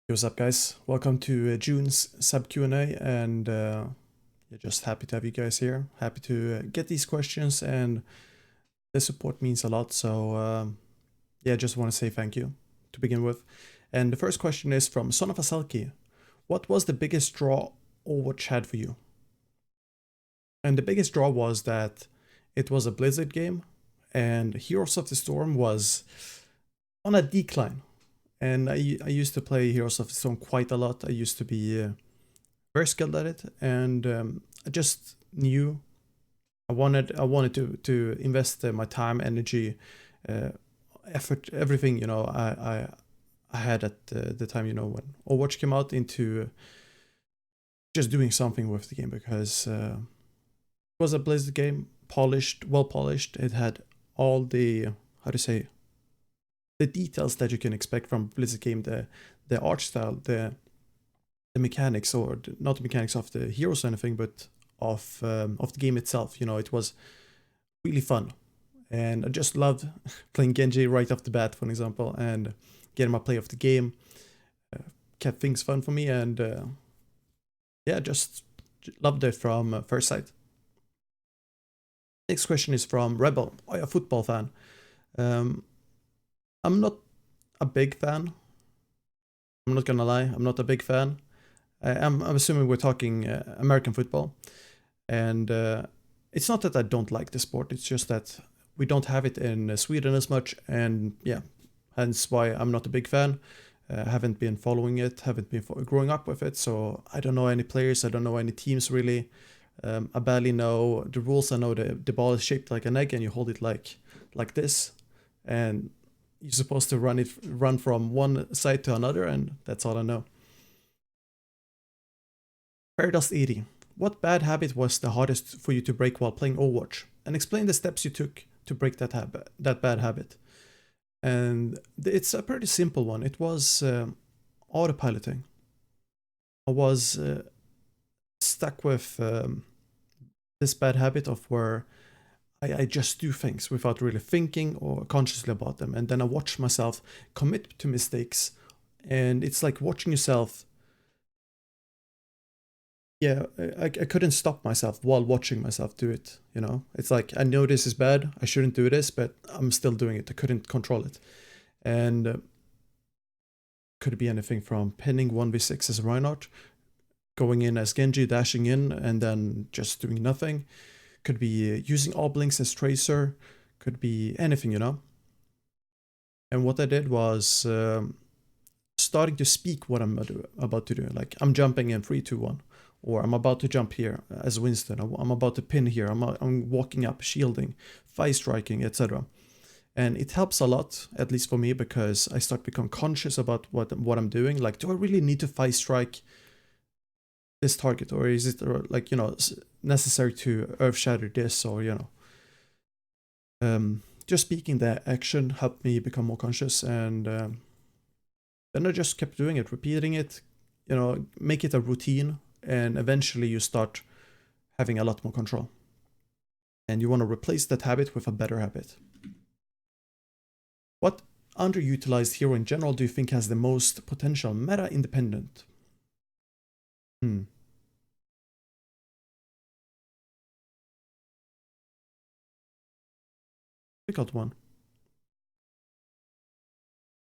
Hey, what's up, guys? Welcome to June's sub Q&A, and just happy to have you guys here. Happy to get these questions, and the support means a lot. So just want to say thank you to begin with. And the first question is from Son of Aselki. What was the biggest draw Overwatch had for you? And the biggest draw was that it was a Blizzard game, and Heroes of the Storm was on a decline. And I used to play Heroes of the Storm quite a lot. I used to be very skilled at it, and I just knew I wanted to invest my time, energy, effort, everything I had at the time when Overwatch came out into just doing something with the game, because it was a Blizzard game, well polished. It had all the the details that you can expect from Blizzard game, the art style, the mechanics, or not the mechanics of the heroes or anything, but of the game itself. It was really fun, and I just loved playing Genji right off the bat, for example, and getting my play of the game. Kept things fun for me, and just loved it from first sight. Next question is from Rebel, a football fan. I'm not a big fan. I'm not gonna lie, I'm not a big fan. I'm assuming we're talking American football. And it's not that I don't like the sport, it's just that we don't have it in Sweden as much. And yeah, hence why I'm not a big fan. Haven't been following it, haven't been growing up with it. So I don't know any players, I don't know any teams really. I barely know the rules. I know the ball is shaped like an egg and you hold it like this. And you're supposed to run from one side to another, and that's all I know. Paradust 80. What bad habit was the hardest for you to break while playing Overwatch? And explain the steps you took to break that bad habit. And it's a pretty simple one. It was autopiloting. I was stuck with this bad habit of where I just do things without really thinking or consciously about them. And then I watch myself commit to mistakes. And it's like watching yourself. Yeah, I couldn't stop myself while watching myself do it. It's like, I know this is bad, I shouldn't do this, but I'm still doing it. I couldn't control it. And could be anything from pinning 1v6 as Reinhardt, going in as Genji, dashing in, and then just doing nothing. Could be using Oblinks as Tracer. Could be anything. And what I did was starting to speak what I'm about to do. Like, I'm jumping in 3, 2, 1. Or I'm about to jump here as Winston. I'm about to pin here. I'm walking up, shielding, fire striking, etc. And it helps a lot, at least for me, because I start to become conscious about what I'm doing. Like, do I really need to fire strike this target, or is it necessary to earth shatter this, or just speaking the action helped me become more conscious. And then I just kept doing it, repeating it, make it a routine, and eventually you start having a lot more control. And you want to replace that habit with a better habit. What underutilized hero in general do you think has the most potential meta independent? Difficult one.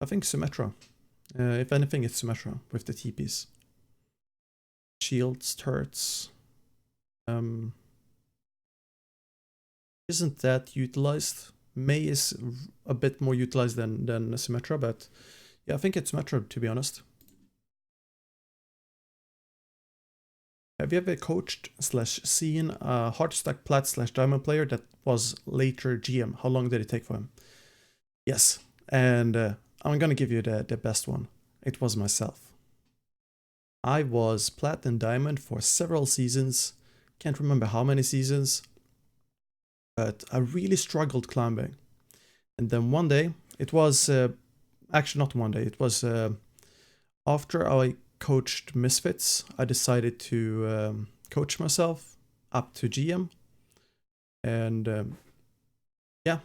I think Symmetra. If anything, it's Symmetra with the TPs. Shields, turrets. Isn't that utilized? Mei is a bit more utilized than Symmetra, but yeah, I think it's Symmetra, to be honest. Have you ever coached / seen a Heartstack Plat / Diamond player that was later GM? How long did it take for him? Yes, and I'm gonna give you the best one. It was myself. I was Plat and Diamond for several seasons. Can't remember how many seasons, but I really struggled climbing. And then one day, it was actually not one day, it was after I coached Misfits, I decided to coach myself up to GM. And yeah,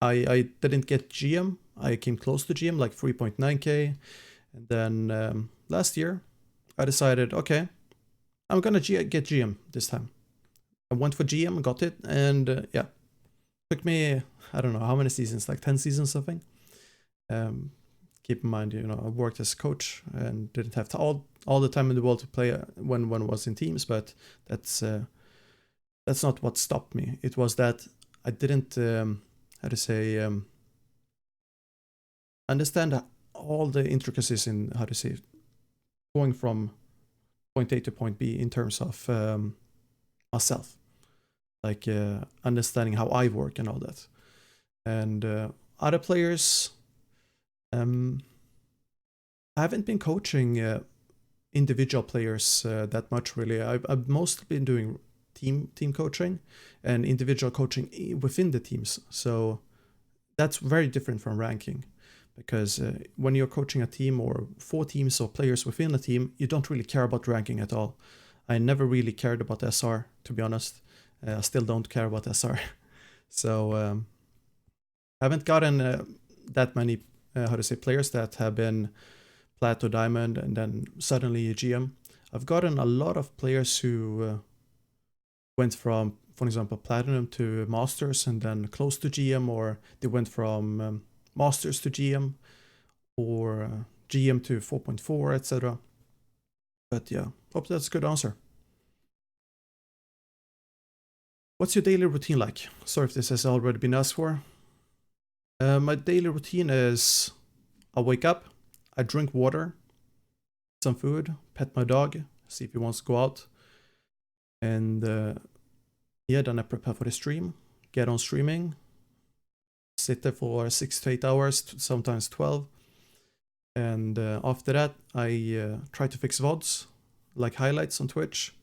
I didn't get GM. I came close to GM, like 3.9k. And then last year, I decided, okay, I'm gonna get GM this time. I went for GM, got it, and yeah, took me, I don't know how many seasons, like 10 seasons, I think. Keep in mind, you know, I worked as a coach and didn't have all the time in the world to play when one was in teams, but that's not what stopped me. It was that I didn't, how to say, understand all the intricacies in, how to say, going from point A to point B in terms of myself, like understanding how I work and all that. And other players, I haven't been coaching individual players that much really. I've mostly been doing team coaching and individual coaching within the teams. So that's very different from ranking, because when you're coaching a team or 4 teams or players within a team, you don't really care about ranking at all. I never really cared about SR, to be honest. I still don't care about SR. So I haven't gotten that many, how to say, players that have been Plato, Diamond, and then suddenly a GM. I've gotten a lot of players who went from, for example, Platinum to Masters and then close to GM, or they went from Masters to GM, or GM to 4.4, etc. But yeah, hope that's a good answer. What's your daily routine like? Sorry if this has already been asked for. My daily routine is I wake up, I drink water, some food, pet my dog, see if he wants to go out. And yeah, then I prepare for the stream, get on streaming, sit there for 6 to 8 hours, sometimes 12. And after that, I try to fix VODs, like highlights on Twitch.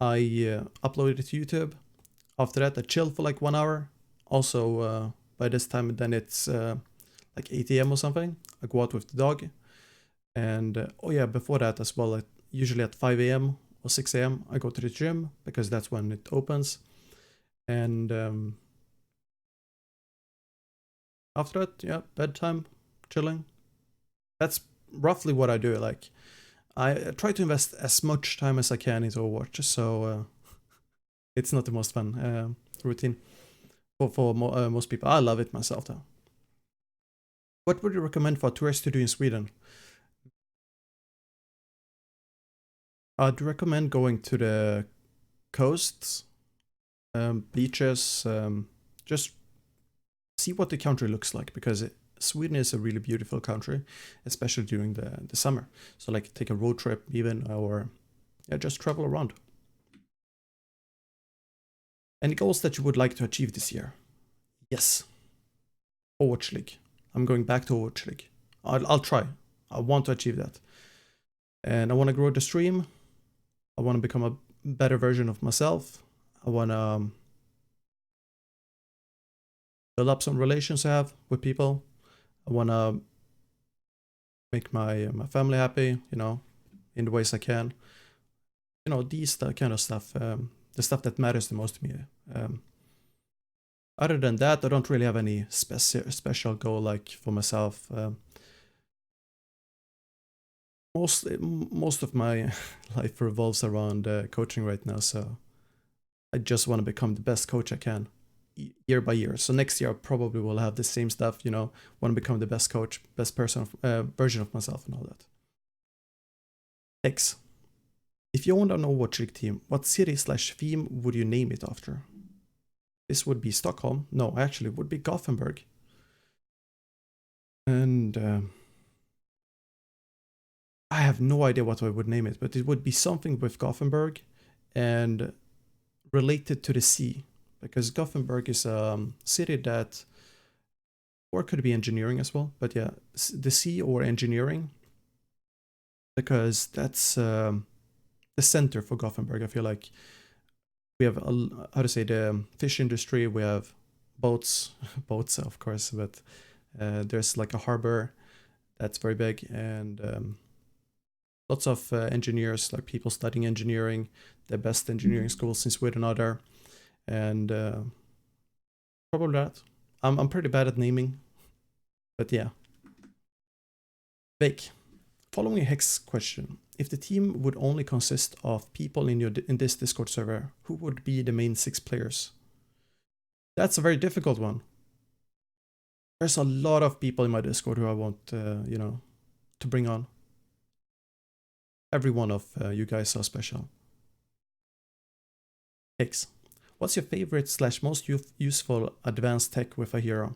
I upload it to YouTube. After that, I chill for like 1 hour. Also, by this time, then it's like 8 a.m. or something. I go out with the dog. And oh yeah, before that as well, usually at 5 a.m. or 6 a.m. I go to the gym because that's when it opens. And after that, yeah, bedtime, chilling. That's roughly what I do. Like, I try to invest as much time as I can into Overwatch, so it's not the most fun routine for most people. I love it myself, though. What would you recommend for tourists to do in Sweden? I'd recommend going to the coasts, beaches, just see what the country looks like, because Sweden is a really beautiful country, especially during the summer. So like take a road trip even, or yeah, just travel around. Any goals that you would like to achieve this year? Yes. Overwatch League. I'm going back to Overwatch League. I'll try. I want to achieve that. And I want to grow the stream. I want to become a better version of myself. I want to build up some relations I have with people. I want to make my family happy, you know, in the ways I can. You know, these kind of stuff, the stuff that matters the most to me. Other than that, I don't really have any special goal like for myself. Most of my life revolves around coaching right now, so I just want to become the best coach I can year by year. So next year I probably will have the same stuff, you know, want to become the best coach, best person, version of myself and all that. X. If you owned an Overwatch League team, what city/theme would you name it after? This would be Stockholm. No, actually, it would be Gothenburg. And I have no idea what I would name it, but it would be something with Gothenburg and related to the sea, because Gothenburg is a city that, or could be engineering as well, but yeah, the sea or engineering, because that's the center for Gothenburg. I feel like we have how to say, the fish industry. We have boats, boats of course, but there's like a harbor that's very big, and lots of engineers, like people studying engineering. The best engineering schools in Sweden are there, and probably that. I'm pretty bad at naming, but yeah. Vake. Following Hex question: if the team would only consist of people in this Discord server, who would be the main 6 players? That's a very difficult one. There's a lot of people in my Discord who I want, you know, to bring on. Every one of you guys are special. Hex: what's your favorite / most useful advanced tech with a hero?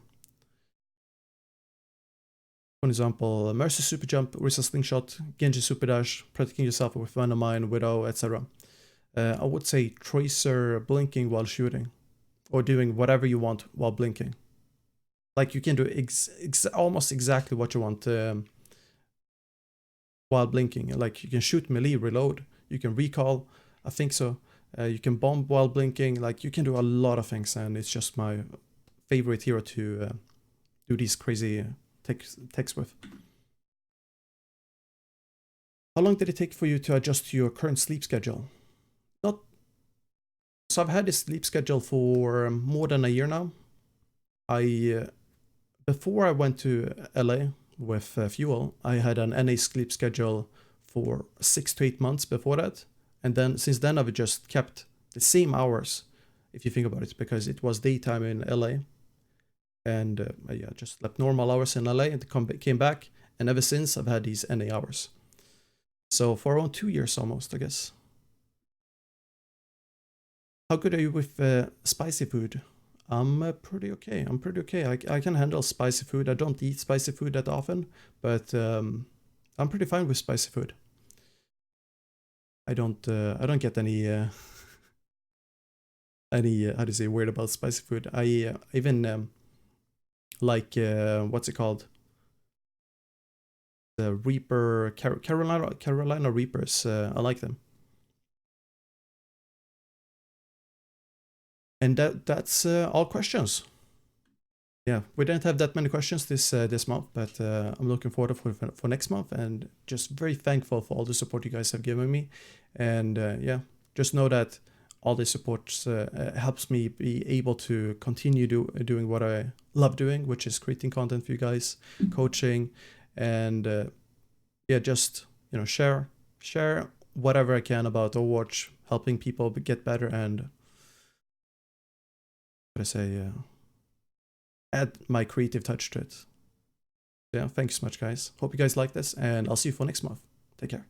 For example, Mercy Super Jump, Orisa Slingshot, Genji Super Dash, protecting yourself with Venomine, Widow, etc. I would say Tracer blinking while shooting, or doing whatever you want while blinking. Like you can do almost exactly what you want while blinking. Like you can shoot melee, reload, you can recall, I think so. You can bomb while blinking, like you can do a lot of things, and it's just my favorite hero to do these crazy techs with. How long did it take for you to adjust to your current sleep schedule? So I've had this sleep schedule for more than a year now. Before I went to LA with Fuel, I had an NA sleep schedule for 6 to 8 months before that. And then since then I've just kept the same hours, if you think about it, because it was daytime in LA. And yeah, just slept normal hours in LA and came back. And ever since I've had these NA hours. So for around 2 years almost, I guess. How good are you with spicy food? I'm pretty okay. I can handle spicy food. I don't eat spicy food that often, but I'm pretty fine with spicy food. I don't get any how do you say, weird about spicy food. I even like what's it called? The Reaper Carolina Reapers. I like them. And that's all questions. Yeah, we didn't have that many questions this month, but I'm looking forward for next month, and just very thankful for all the support you guys have given me. And yeah, just know that all this support helps me be able to continue doing what I love doing, which is creating content for you guys, coaching, and yeah, just, you know, share whatever I can about Overwatch, helping people get better, and what I say, add my creative touch to it. Yeah, thanks so much, guys. Hope you guys like this, and I'll see you for next month. Take care.